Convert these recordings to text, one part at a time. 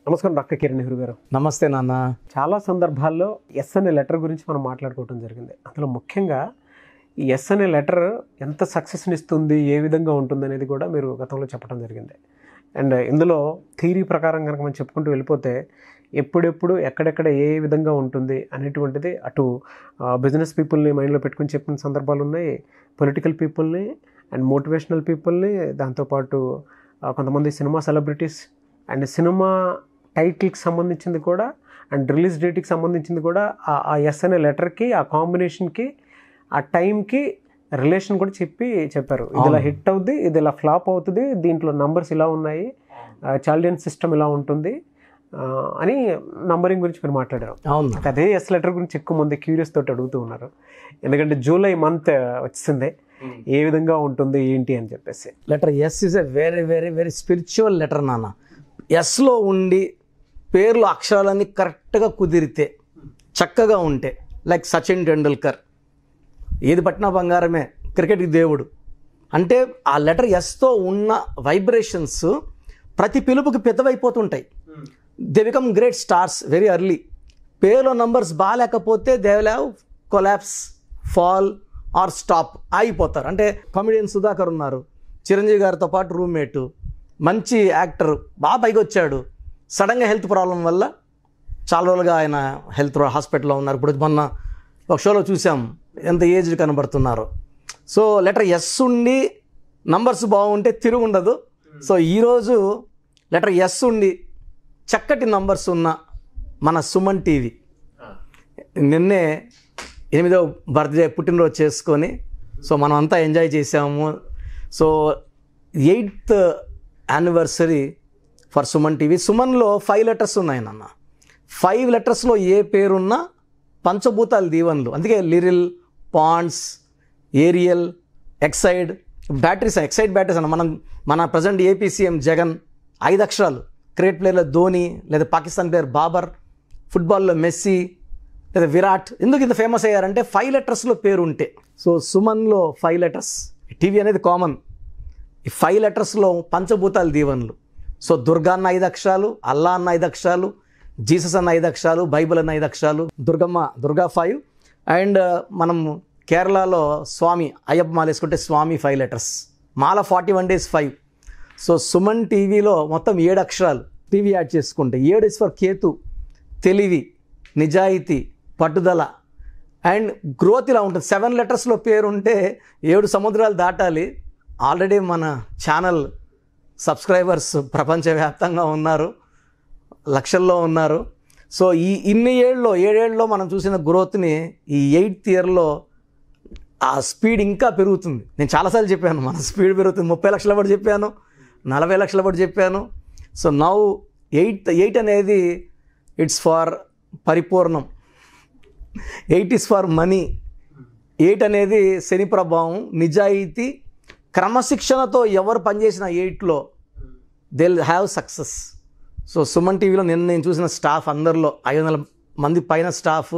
నమస్కారం డాక్టర్ కిరణ్ నెహ్రూ గారు. నమస్తే నాన్న. చాలా సందర్భాల్లో ఎస్ అనే లెటర్ గురించి మనం మాట్లాడుకోవడం జరిగింది. అందులో ముఖ్యంగా ఈ ఎస్ అనే లెటర్ ఎంత సక్సెస్ని ఇస్తుంది, ఏ విధంగా ఉంటుంది అనేది కూడా మీరు గతంలో చెప్పడం జరిగింది. అండ్ ఇందులో థియరీ ప్రకారం కనుక మనం చెప్పుకుంటూ వెళ్ళిపోతే ఎప్పుడెప్పుడు ఎక్కడెక్కడ ఏ విధంగా ఉంటుంది అనేటువంటిది అటు బిజినెస్ పీపుల్ని మైండ్లో పెట్టుకుని చెప్పిన సందర్భాలు ఉన్నాయి, పొలిటికల్ పీపుల్ని అండ్ మోటివేషనల్ పీపుల్ని, దాంతోపాటు కొంతమంది సినిమా సెలబ్రిటీస్ అండ్ సినిమా టైటిల్కి సంబంధించింది కూడా అండ్ రిలీజ్ డేట్కి సంబంధించింది కూడా ఆ ఎస్ అనే లెటర్కి, ఆ కాంబినేషన్కి, ఆ టైంకి రిలేషన్ కూడా చెప్పారు. ఇది ఇలా హిట్ అవుద్ది, ఇది ఇలా ఫ్లాప్ అవుతుంది, దీంట్లో నంబర్స్ ఇలా ఉన్నాయి, చాల్డియన్ సిస్టమ్ ఇలా ఉంటుంది అని నంబరింగ్ గురించి మీరు మాట్లాడారు. అదే ఎస్ లెటర్ గురించి ఎక్కువ మంది క్యూరియస్ తోటి అడుగుతూ ఉన్నారు. ఎందుకంటే జూలై మంత్ వచ్చింది, ఏ విధంగా ఉంటుంది ఏంటి అని చెప్పేసి. Letter S is a very very very spiritual letter నాన్న. ఎస్లో ఉండి పేర్లు అక్షరాలన్నీ కరెక్ట్గా కుదిరితే, చక్కగా ఉంటే, లైక్ సచిన్ టెండూల్కర్, ఏది పట్టినా బంగారమే, క్రికెట్కి దేవుడు అంటే ఆ లెటర్ ఎస్తో ఉన్న వైబ్రేషన్స్ ప్రతి పిలుపుకి పెద్దవైపోతుంటాయి. They become great stars very early. పేర్లో నంబర్స్ బాగాలేకపోతే they will have collapse, fall or stop, ఆగిపోతారు. అంటే కామెడియన్ సుధాకర్ ఉన్నారు, చిరంజీవి గారితో పాటు రూమ్మేటు, మంచి యాక్టర్, బాగా పైకి వచ్చాడు. సడన్గా హెల్త్ ప్రాబ్లం వల్ల చాలా రోజులుగా ఆయన హెల్త్ హాస్పిటల్లో ఉన్నారు. ఇప్పుడు మొన్న ఒక షోలో చూసాం ఎంత ఏజ్డ్ కనబడుతున్నారు. సో లెటర్ ఎస్ ఉండి నంబర్స్ బాగుంటే తిరుగు ఉండదు. సో ఈరోజు లెటర్ ఎస్ ఉండి చక్కటి నంబర్స్ ఉన్న మన సుమన్ టీవీ నిన్నే 8వ బర్త్డే పుట్టినరోజు చేసుకొని సో మనం అంతా ఎంజాయ్ చేసాము. So 8th anniversary for Suman TV. సుమన్లో 5 లెటర్స్ ఉన్నాయి నాన్న. 5 లెటర్స్లో ఏ పేరున్నా పంచభూతాలు దీవెనలు. అందుకే Liril, Pond's, Ariel, Exide, batteries, Exide batteries అన్న. మన ప్రజెంట్ ఏపీ సీఎం జగన్ 5 అక్షరాలు. క్రికెట్ ప్లేయర్లో ధోని, లేదా పాకిస్తాన్ ప్లేయర్ బాబర్, ఫుట్బాల్లో మెస్సీ లేదా విరాట్. ఎందుకు ఇంత ఫేమస్ అయ్యారంటే 5 లెటర్స్లో పేరు ఉంటే. సో సుమన్లో 5 లెటర్స్. టీవీ అనేది కామన్. ఈ 5 లెటర్స్లో పంచభూతాలు దీవెనలు. సో దుర్గా అన్న 5 అక్షరాలు, అల్లా అన్న 5 అక్షరాలు, జీసస్ అన్న 5 అక్షరాలు, బైబిల్ అన్న 5 అక్షరాలు, దుర్గా 5. అండ్ మనం కేరళలో స్వామి అయ్యప్ప మాల వేసుకుంటే స్వామి 5 లెటర్స్. మాల 41 days 5. సో సుమన్ టీవీలో మొత్తం 7 అక్షరాలు. టీవీ యాడ్ చేసుకుంటే 7 ఇస్ ఫర్ కేతు, తెలివి, నిజాయితీ, పట్టుదల అండ్ గ్రోత్. ఇలా ఉంటుంది. 7 లెటర్స్లో పేరు ఉంటే 7 సముద్రాలు దాటాలి. ఆల్రెడీ మన ఛానల్ సబ్స్క్రైబర్స్ ప్రపంచవ్యాప్తంగా ఉన్నారు, లక్షల్లో ఉన్నారు. సో ఈ 7 ఏళ్ళలో మనం చూసిన గ్రోత్ని ఈ 8th ఇయర్లో ఆ స్పీడ్ ఇంకా పెరుగుతుంది. నేను చాలాసార్లు చెప్పాను మన స్పీడ్ పెరుగుతుంది. 30 లక్షల పడి చెప్పాను, 40 లక్షల పడి చెప్పాను. సో నౌ 8 అనేది ఇట్స్ ఫర్ పరిపూర్ణం. 8 ఇస్ ఫర్ మనీ. 8 అనేది శని ప్రభావం, నిజాయితీ, క్రమశిక్షణతో ఎవరు పనిచేసిన 8లో they will have success. So Suman టీవీలో నేను చూసిన స్టాఫ్ అందరిలో 500 మంది పైన స్టాఫ్.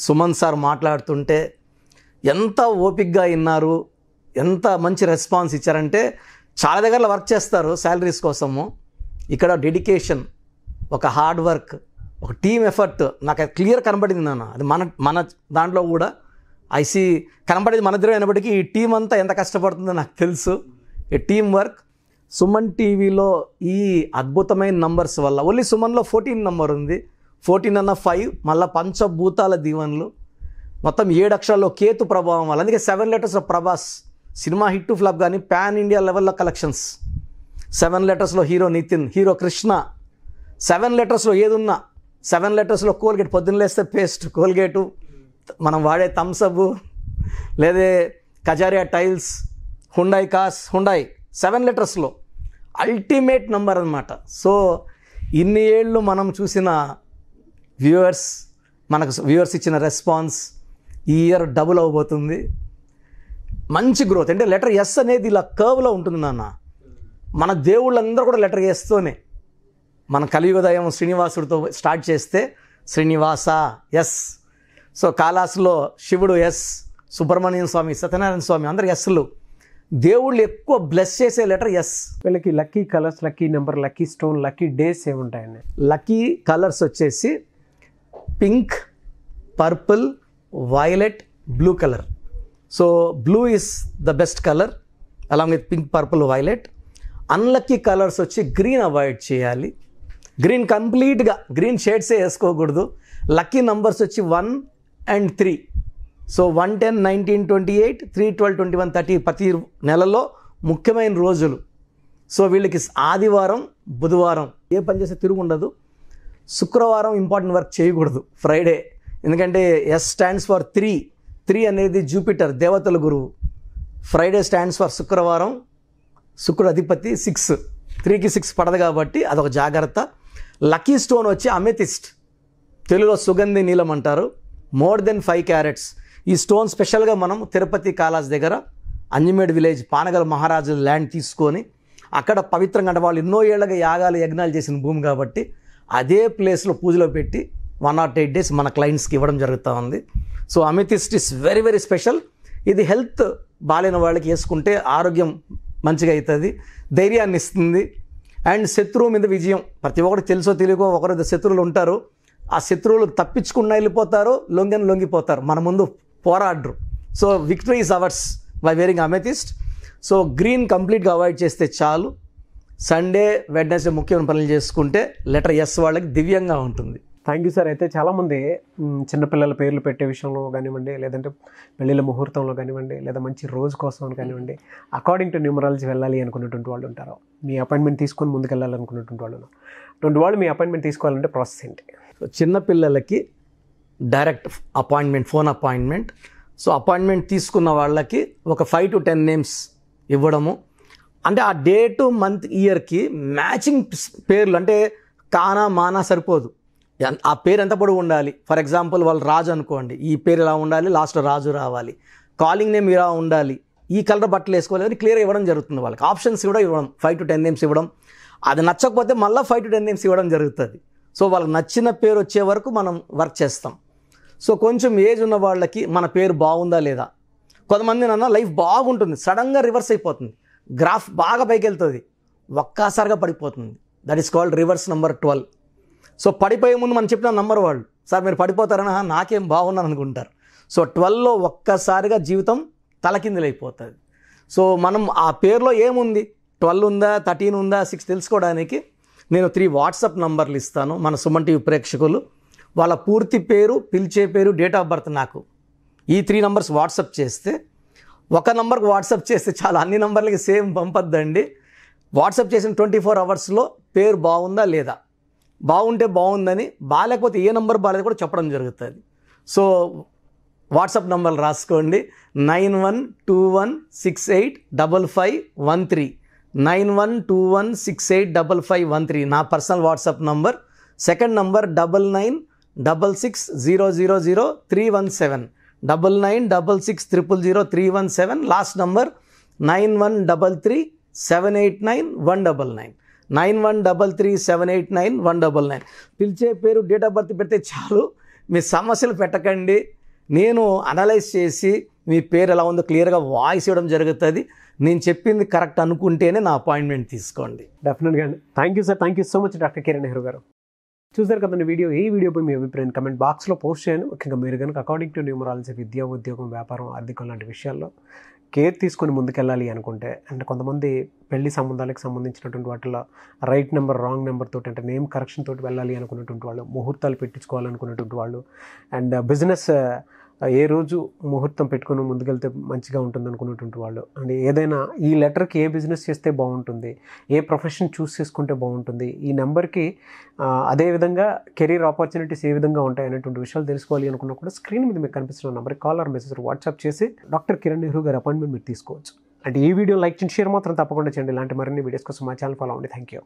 సుమన్ సార్ మాట్లాడుతుంటే ఎంత ఓపిక్గా విన్నారు, ఎంత మంచి రెస్పాన్స్ ఇచ్చారంటే చాలా దగ్గరలో వర్క్ చేస్తారు శాలరీస్ కోసము. ఇక్కడ డెడికేషన్, ఒక హార్డ్ వర్క్, ఒక టీమ్ ఎఫర్ట్ నాకు క్లియర్ కనబడింది నాన్న. అది మన దాంట్లో కూడా ఐసీ కనబడేది మన ఇద్దరు అయినప్పటికీ ఈ టీం అంతా ఎంత కష్టపడుతుందో నాకు తెలుసు. ఈ టీం వర్క్. సుమన్ టీవీలో ఈ అద్భుతమైన నంబర్స్ వల్ల ఓన్లీ సుమన్లో 14 నంబర్ ఉంది. 14 అన్న 5, మళ్ళీ పంచభూతాల దీవెనలు, మొత్తం 7 అక్షరాల్లో కేతు ప్రభావం వల్ల. అందుకే 7 letters of Prabhas cinema hit flop కానీ పాన్ ఇండియా లెవెల్లో కలెక్షన్స్. 7 లెటర్స్లో హీరో నితిన్, హీరో కృష్ణ. 7 లెటర్స్లో ఏదున్నా. 7 లెటర్స్లో కోల్గేట్, పొద్దున్న లేస్తే పేస్ట్, కోల్గేటు, మనం వాడే థమ్సప్, లేదా Kajaria tiles, Hyundai cars, Hyundai. 7 లెటర్స్లో అల్టిమేట్ నంబర్ అన్నమాట. సో ఇన్ని ఏళ్ళు మనం చూసిన వ్యూవర్స్, మనకు వ్యూవర్స్ ఇచ్చిన రెస్పాన్స్ ఈ ఇయర్ డబుల్ అవ్వబోతుంది. మంచి గ్రోత్. అంటే లెటర్ ఎస్ అనేది ఇలా కర్వ్లో ఉంటుంది నాన్న. మన దేవుళ్ళందరూ కూడా లెటర్ ఎస్తోనే. మన కలియుగదయం శ్రీనివాసుడితో స్టార్ట్ చేస్తే శ్రీనివాస ఎస్. సో కాళాస్లో శివుడు ఎస్, సుబ్రహ్మణ్యం స్వామి, సత్యనారాయణ స్వామి అందరు ఎస్లు. దేవుళ్ళు ఎక్కువ బ్లెస్ చేసే లెటర్ ఎస్. వీళ్ళకి lucky colours, lucky number, lucky stone, lucky days ఏముంటాయండి? లక్కీ కలర్స్ వచ్చేసి pink, purple, violet, blue colour. So blue is the best colour along with pink, purple, violet. Unlucky colours వచ్చి green avoid చేయాలి. Green కంప్లీట్గా green షేడ్సే వేసుకోకూడదు. Lucky numbers వచ్చి 1 and 3. So 1, 10, 19, 28, 3, 12, 21, 30 ప్రతి నెలలో ముఖ్యమైన రోజులు. సో వీళ్ళకి ఆదివారం, బుధవారం ఏ పని చేస్తే తిరుగు ఉండదు. శుక్రవారం ఇంపార్టెంట్ వర్క్ చేయకూడదు. ఫ్రైడే, ఎందుకంటే ఎస్ స్టాండ్స్ ఫర్ 3. 3 అనేది జూపిటర్, దేవతల గురువు. ఫ్రైడే స్టాండ్స్ ఫర్ శుక్రవారం, శుక్రుడు అధిపతి. 6, 3కి 6 పడదు కాబట్టి అదొక జాగ్రత్త. లక్కీ స్టోన్ వచ్చి అమెథిస్ట్, తెలుగులో సుగంధి నీలం అంటారు. More than 5 carats. ఈ స్టోన్ స్పెషల్గా మనం తిరుపతి కాలాస్ దగ్గర అంజిమేడ్ విలేజ్ పానగల మహారాజు ల్యాండ్ తీసుకొని అక్కడ పవిత్రంగా, అంటే వాళ్ళు ఎన్నో ఏళ్ళగా యాగాలు యజ్ఞాలు చేసిన భూమి కాబట్టి అదే ప్లేస్లో పూజలో పెట్టి 108 days మన క్లయింట్స్కి ఇవ్వడం జరుగుతూ ఉంది. So amethyst is very very special. ఇది హెల్త్ బాలేని వాళ్ళకి వేసుకుంటే ఆరోగ్యం మంచిగా అవుతుంది, ధైర్యాన్ని ఇస్తుంది. అండ్ శత్రువు మీద విజయం. ప్రతి ఒక్కరికి తెలుసో తెలియకో ఒకరు శత్రువులు ఉంటారు. ఆ శత్రువులు తప్పించుకున్న వెళ్ళిపోతారు, లొంగిపోతారు, మన ముందు పోరాడరు. So victory is ours by wearing amethyst. So green కంప్లీట్గా అవాయిడ్ చేస్తే చాలు. సండే, వెడ్నెస్డే ముఖ్యమైన పనులు చేసుకుంటే లెటర్ ఎస్ వాళ్ళకి దివ్యంగా ఉంటుంది. Thank you sir. అయితే చాలామంది చిన్నపిల్లల పేర్లు పెట్టే విషయంలో కానివ్వండి, లేదంటే పెళ్ళిళ్ళ ముహూర్తంలో కానివ్వండి, లేదా మంచి రోజు కోసం కానివ్వండి, అకార్డింగ్ టు న్యూమరాలజీ వెళ్ళాలి అనుకున్నటువంటి వాళ్ళు ఉంటారు. మీ అపాయింట్మెంట్ తీసుకొని ముందుకు వెళ్ళాలనుకున్నటువంటి వాళ్ళు ఉన్నారు. అటువంటి వాళ్ళు మీ అపాయింట్మెంట్ తీసుకోవాలంటే ప్రాసెస్ ఏంటి? సో చిన్నపిల్లలకి direct appointment, phone appointment. So appointment తీసుకున్న వాళ్ళకి ఒక 5 to 10 names ఇవ్వడము. అంటే ఆ డేటు, మంత్, ఇయర్కి మ్యాచింగ్ పేర్లు. అంటే కానా మానా సరిపోదు, ఆ పేరు ఎంత పొడవు ఉండాలి. ఫర్ ఎగ్జాంపుల్ వాళ్ళు రాజు అనుకోండి, ఈ పేరు ఇలా ఉండాలి, లాస్ట్లో రాజు రావాలి. కాలింగ్ నేమ్ ఇలా ఉండాలి, ఈ కలర్ బట్టలు వేసుకోవాలి అని క్లియర్గా ఇవ్వడం జరుగుతుంది. వాళ్ళకి ఆప్షన్స్ కూడా ఇవ్వడం, 5 to 10 names ఇవ్వడం. అది నచ్చకపోతే మళ్ళీ 5 to 10 names ఇవ్వడం జరుగుతుంది. సో వాళ్ళకి నచ్చిన పేరు వచ్చే వరకు మనం వర్క్ చేస్తాం. సో కొంచెం ఏజ్ ఉన్న వాళ్ళకి మన పేరు బాగుందా లేదా. కొంతమంది నాన్న లైఫ్ బాగుంటుంది, సడన్గా రివర్స్ అయిపోతుంది, గ్రాఫ్ బాగా పైకి వెళ్తుంది, ఒక్కసారిగా పడిపోతుంది. That is called reverse number 12. So పడిపోయే ముందు మనం చెప్పిన నంబర్ వాళ్ళు, సార్ మీరు పడిపోతారని, నాకేం బాగున్నాను అనుకుంటారు. సో 12లో ఒక్కసారిగా జీవితం తలకిందులైపోతుంది. సో మనం ఆ పేరులో ఏముంది, 12 ఉందా, 13 ఉందా, 6 తెలుసుకోవడానికి నేను 3 వాట్సాప్ నంబర్లు ఇస్తాను. మన సుమన్ టీవీ ప్రేక్షకులు వాళ్ళ పూర్తి పేరు, పిలిచే పేరు, డేట్ ఆఫ్ బర్త్ నాకు ఈ 3 numbers వాట్సాప్ చేస్తే, ఒక నంబర్కి వాట్సాప్ చేస్తే చాలా, అన్ని నంబర్లకి సేమ్ పంపొద్దండి. వాట్సాప్ చేసిన 24 hours పేరు బాగుందా లేదా, బాగుంటే బాగుందని, బాగాలేకపోతే ఏ నంబర్ బాగాలేదు కూడా చెప్పడం జరుగుతుంది. సో వాట్సాప్ నంబర్లు రాసుకోండి. 9121685513, 9121685513 నా personal WhatsApp number. Second number 9966000317, 9966000317. Last number 9133789199, 9133789199. పిలిచే పేరు, డేట్ ఆఫ్ బర్త్ పెడితే చాలు. మీ సమస్యలు పెట్టకండి, నేను అనలైజ్ చేసి మీ పేరు ఎలా ఉందో క్లియర్గా వాయిస్ ఇవ్వడం జరుగుతుంది. నేను చెప్పింది కరెక్ట్ అనుకుంటేనే నా అపాయింట్మెంట్ తీసుకోండి. డెఫినెట్గా అండి. Thank you sir. Thank you so much doctor Kiran Nehru గారు. చూసారు కదండి వీడియో. ఈ వీడియోపై మీ అభిప్రాయం కమెంట్ బాక్స్లో పోస్ట్ చేయండి. ముఖ్యంగా మీరు కనుక అకార్డింగ్ టు న్యూమరాలజీ విద్య, ఉద్యోగం, వ్యాపారం, ఆర్థికం లాంటి విషయాల్లో కేర్ తీసుకొని ముందుకెళ్ళాలి అనుకుంటే, అంటే కొంతమంది పెళ్లి సంబంధాలకు సంబంధించినటువంటి వాటిలో రైట్ నెంబర్, రాంగ్ నెంబర్ తోటి, అంటే నేమ్ కరెక్షన్ తోటి వెళ్ళాలి అనుకున్నటువంటి వాళ్ళు, ముహూర్తాలు పెట్టించుకోవాలనుకున్నటువంటి వాళ్ళు, అండ్ బిజినెస్ ఏ రోజు ముహూర్తం పెట్టుకుని ముందుకెళ్తే మంచిగా ఉంటుంది అనుకున్నటువంటి వాళ్ళు, అండ్ ఏదైనా ఈ లెటర్కి ఏ బిజినెస్ చేస్తే బాగుంటుంది, ఏ ప్రొఫెషన్ చూస్ చేసుకుంటే బాగుంటుంది, ఈ నెంబర్కి అదేవిధంగా కెరీర్ ఆపర్చునిటీస్ ఏ విధంగా ఉంటాయి అనేటువంటి విషయాలు తెలుసుకోవాలి అనుకున్నా కూడా స్క్రీన్ మీద మీకు కనిపిస్తున్న నెంబర్కి కాల్ ఆర్ మెసేజ్ వాట్సాప్ చేసి డాక్టర్ కిరణ్ నెహ్రూ గారి అపాయింట్మెంట్ మీరు తీసుకోవచ్చు. అంటే ఈ వీడియో లైక్ చేసి షేర్ మాత్రం తప్పకుండా చేయండి. ఇలాంటి మరిన్ని వీడియోస్ కోసం మా ఛానల్ ఫాలో అవ్వండి. Thank you.